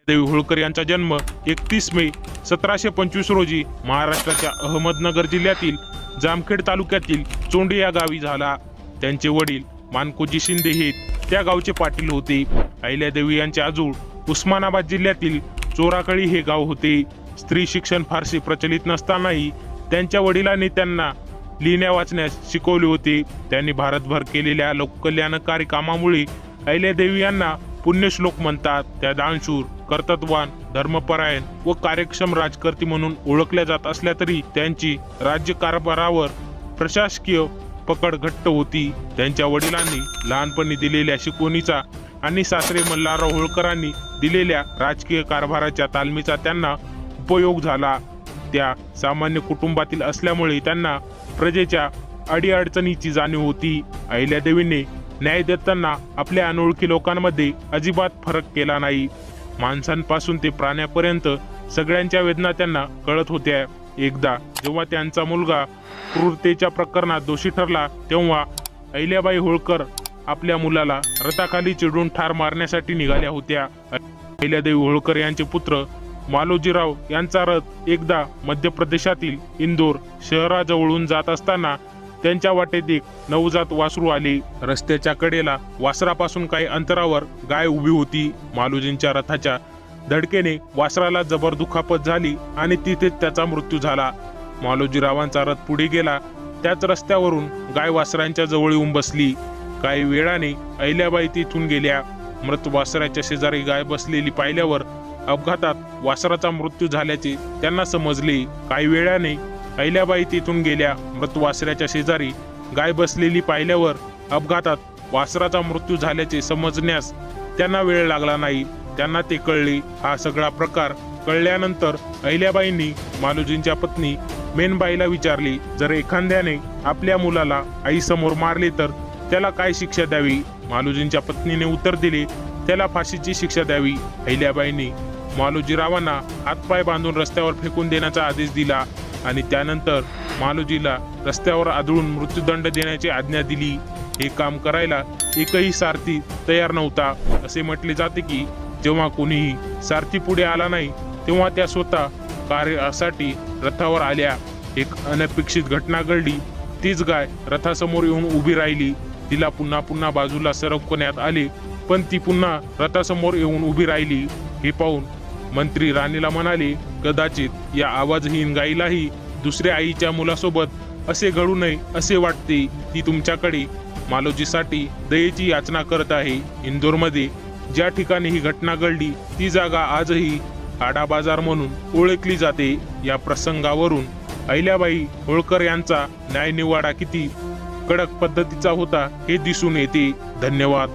देवी होळकर यांचा जन्म 31 मे 1725 रोजी महाराष्ट्राच्या अहमदनगर जिल्ह्यातील जामखेड तालुक्यातील चोंडी या गावी झाला। त्यांचे वडील मानकोजी शिंदे हे त्या गावचे पाटील होते। अहिल्यादेवी यांचे आजोळ उस्मानाबाद जिल्ह्यातील चोराकळी हे गाव होते। स्त्री शिक्षण फारसे प्रचलित नसतानाही त्यांच्या वडिलांनी त्यांना लिहिण्या वाचण्यास शिकवले होते। त्यांनी भारतभर केलेल्या लोककल्याणकारी कामामुळे अहिल्यादेवी यांना पुण्यश्लोक म्हणतात। त्या दानशूर, कर्तृत्ववान, धर्मपरायण व कार्यक्षम राजकर्ती म्हणून ओळखल्या जात असल्या तरी त्यांची राज्यकारभारावर प्रशासकीय पकड घट्ट होती। त्यांच्या वडिलांनी लहानपणी दिलेल्या शिकवणीचा आणि सासरे मल्हारराव होळकरांनी दिलेल्या राजकीय कारभाराच्या तालमीचा त्यांना उपयोग झाला। त्या सामान्य कुटुंबातील असल्यामुळे त्यांना प्रजेच्या अडीअडचणीची जाणीव होती। अहिल्यादेवींनी न्याय देताना आपल्या अनोळखी लोकांमध्ये अजिबात फरक केला नाही। माणसांपासून ते प्राण्यापर्यंत सगळ्यांच्या वेदना त्यांना कळत होत्या। एकदा जेव्हा त्यांचा मुलगा क्रूरतेच्या प्रकरणात दोषी ठरला तेव्हा अहिल्याबाई होळकर आपल्या मुलाला रथाखाली चिडून ठार मारण्यासाठी निघाल्या होत्या। अहिल्यादेवी होळकर यांचे पुत्र मालोजीराव यांचा रथ एकदा मध्य प्रदेशातील इंदोर शहराजवळून जात असताना त्यांच्या वाटेत एक नवजात वासरू आले। रस्त्याच्या कडेला वासरापासून काही अंतरावर गाय उभी होती। मालोजींच्या रथाच्या धडकेने वासराला जबर दुखापत झाली आणि तिथेच त्याचा मृत्यू झाला। मालोजीरावांचा रथ पुढे गेला त्याच रस्त्यावरून गाय वासरांच्या जवळ येऊन बसली। काही वेळाने अहिल्याबाई तिथून गेल्या। मृत वासराच्या शेजारी गाय बसलेली पाहिल्यावर अपघातात वासराचा मृत्यू झाल्याचे त्यांना समजले। काही वेळाने अहिल्याबाई तिथून गेल्या। मृत वासराच्या शेजारी गाय बसलेली पाहिल्यावर अपघातात वासराचा मृत्यू झाल्याचे समजण्यास त्यांना वेळ लागला नाही। त्यांना ते कळले। हा सगळा प्रकार कळल्यानंतर अहिल्याबाईंनी मालोजींच्या पत्नी मेनबाईला विचारले, जर एखाद्याने आपल्या मुलाला आईसमोर मारले तर त्याला काय शिक्षा द्यावी? मालोजींच्या पत्नीने उत्तर दिले, त्याला फाशीची शिक्षा द्यावी। अहिल्याबाईंनी मालोजीरावांना हातपाय बांधून रस्त्यावर फेकून देण्याचा आदेश दिला आणि त्यानंतर मालोजीला रस्त्यावर आदळून मृत्यूदंड देण्याची आज्ञा दिली। हे काम करायला एकही सारथी तयार नव्हता। असे म्हटले जाते की जेव्हा कोणीही सारथी पुढे आला नाही तेव्हा त्या स्वतः कार्यासाठी रथावर आल्या। एक अनपेक्षित घटना घडली। तीच गाय रथासमोर येऊन उभी राहिली। तिला पुन्हा पुन्हा बाजूला सरकवण्यात आले पण ती पुन्हा रथासमोर येऊन उभी राहिली। हे पाहून मंत्री राणीला म्हणाले, कदाचित या आवाजहीन गायीलाही दुसऱ्या आईच्या मुलासोबत असे घडू नये असे वाटते। ती तुमच्याकडे मालोजीसाठी दयेची याचना करत आहे। इंदोरमध्ये ज्या ठिकाणी ही घटना घडली ती जागा आजही आडा बाजार म्हणून ओळखली जाते। या प्रसंगावरून अहिल्याबाई होळकर यांचा न्यायनिवाडा किती कडक पद्धतीचा होता हे दिसून येते। धन्यवाद।